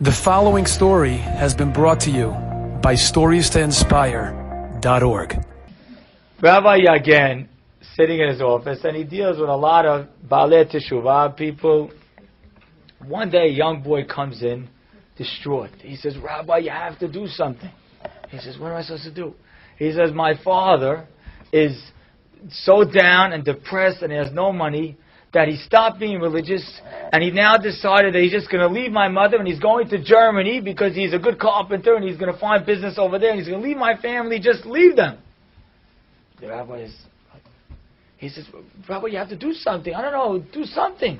The following story has been brought to you by StoriesToInspire.org. Rabbi Yagen sitting in his office, and he deals with a lot of Baalei Teshuvah people. One day, a young boy comes in, distraught. He says, "Rabbi, you have to do something." He says, "What am I supposed to do?" He says, "My father is so down and depressed, and he has no money, that he stopped being religious, and he now decided that he's just going to leave my mother, and he's going to Germany because he's a good carpenter, and he's going to find business over there, and he's going to leave my family, just leave them." The rabbi he says, "Rabbi, you have to do something. I don't know, do something."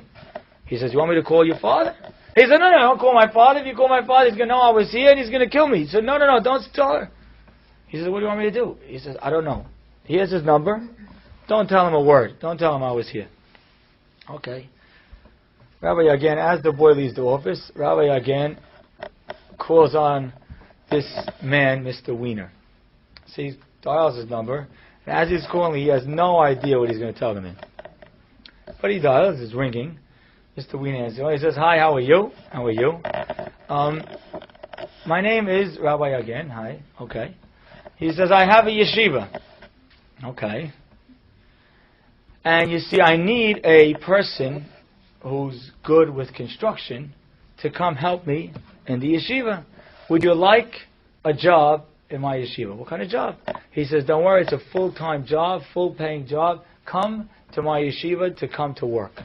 He says, "You want me to call your father?" He said, "No, don't call my father. If you call my father, he's going to know I was here, and he's going to kill me." He said, No, don't tell her." He says, "What do you want me to do?" He says, "I don't know. Here's his number. Don't tell him a word. Don't tell him I was here." Okay. Rabbi Yagen, as the boy leaves the office, Rabbi Yagen calls on this man, Mr. Wiener. So he dials his number, and as he's calling, he has no idea what he's going to tell the man. But he dials, it's ringing. Mr. Wiener answers. He says, "Hi, how are you? How are you? My name is Rabbi Yagen. Hi. Okay." He says, "I have a yeshiva." Okay. "And you see, I need a person who's good with construction to come help me in the yeshiva. Would you like a job in my yeshiva?" "What kind of job?" He says, "Don't worry, it's a full-time job, full-paying job. Come to my yeshiva to come to work."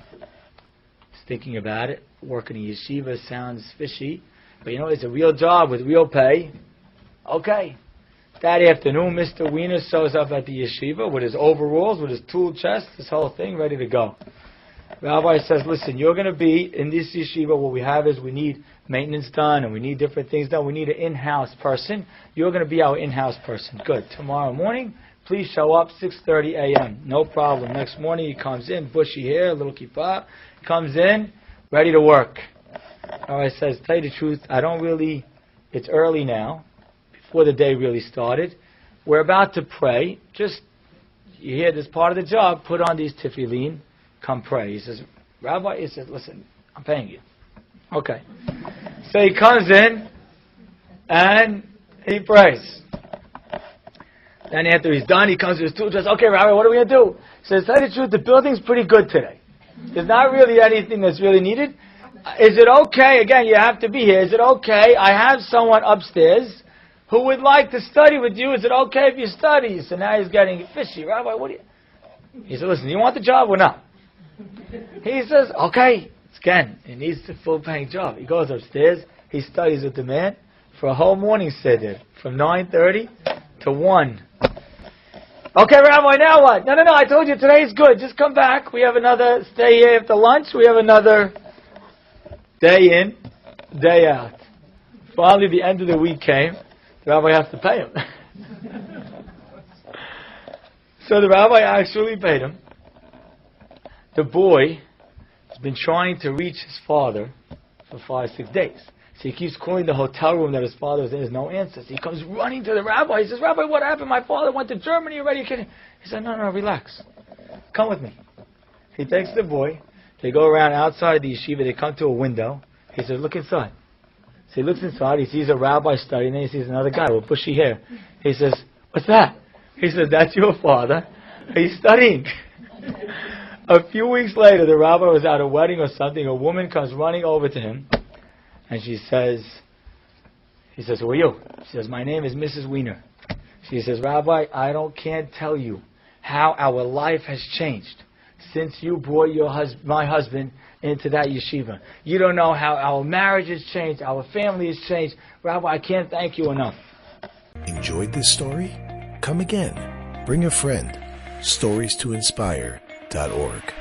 He's thinking about it. Working in a yeshiva sounds fishy, but it's a real job with real pay. Okay. That afternoon, Mr. Wiener shows up at the yeshiva with his overalls, with his tool chest, this whole thing, ready to go. Rabbi says, "Listen, you're going to be in this yeshiva. What we have is we need maintenance done, and we need different things done. We need an in-house person. You're going to be our in-house person." "Good. Tomorrow morning, please show up 6:30 a.m. No problem." Next morning, he comes in, bushy hair, a little kippah. Comes in, ready to work. Rabbi says, "Tell you the truth, it's early now, before the day really started. We're about to pray. Just, you hear this part of the job, put on these tefillin, come pray." He says, "Rabbi," he says, "Listen, I'm paying you." Okay. So he comes in, and he prays. Then after he's done, he comes to his tool chest. "Okay, Rabbi, what are we going to do?" He says, "Tell you the truth, the building's pretty good today. There's not really anything that's really needed. Is it okay?" Again, you have to be here. "Is it okay? I have someone upstairs who would like to study with you. Is it okay if you study?" So now he's getting fishy. "Rabbi, what do you..." He said, "Listen, you want the job or not?" He says, "Okay." Again, he needs the full-paying job. He goes upstairs. He studies with the man for a whole morning seder, from 9:30 to 1. "Okay, Rabbi, now what?" No, I told you today's good. Just come back. We have another stay here after lunch. We have another day in, day out. Finally, the end of the week came. The rabbi has to pay him. So the rabbi actually paid him. The boy has been trying to reach his father for 5-6 days. So he keeps calling the hotel room that his father was in. There's no answer. So he comes running to the rabbi. He says, "Rabbi, what happened? My father went to Germany already." He said, No, relax. Come with me." He takes the boy. They go around outside the yeshiva. They come to a window. He says, "Look inside." So he looks inside. He sees a rabbi studying. Then he sees another guy with bushy hair. He says, "What's that?" He says, "That's your father. He's studying." A few weeks later, the rabbi was at a wedding or something. A woman comes running over to him. And he says, "Who are you?" She says, "My name is Mrs. Wiener." She says, "Rabbi, can't tell you how our life has changed since you brought my husband into that yeshiva. You don't know how our marriage has changed, our family has changed. Rabbi, I can't thank you enough." Enjoyed this story? Come again. Bring a friend. StoriesToInspire.org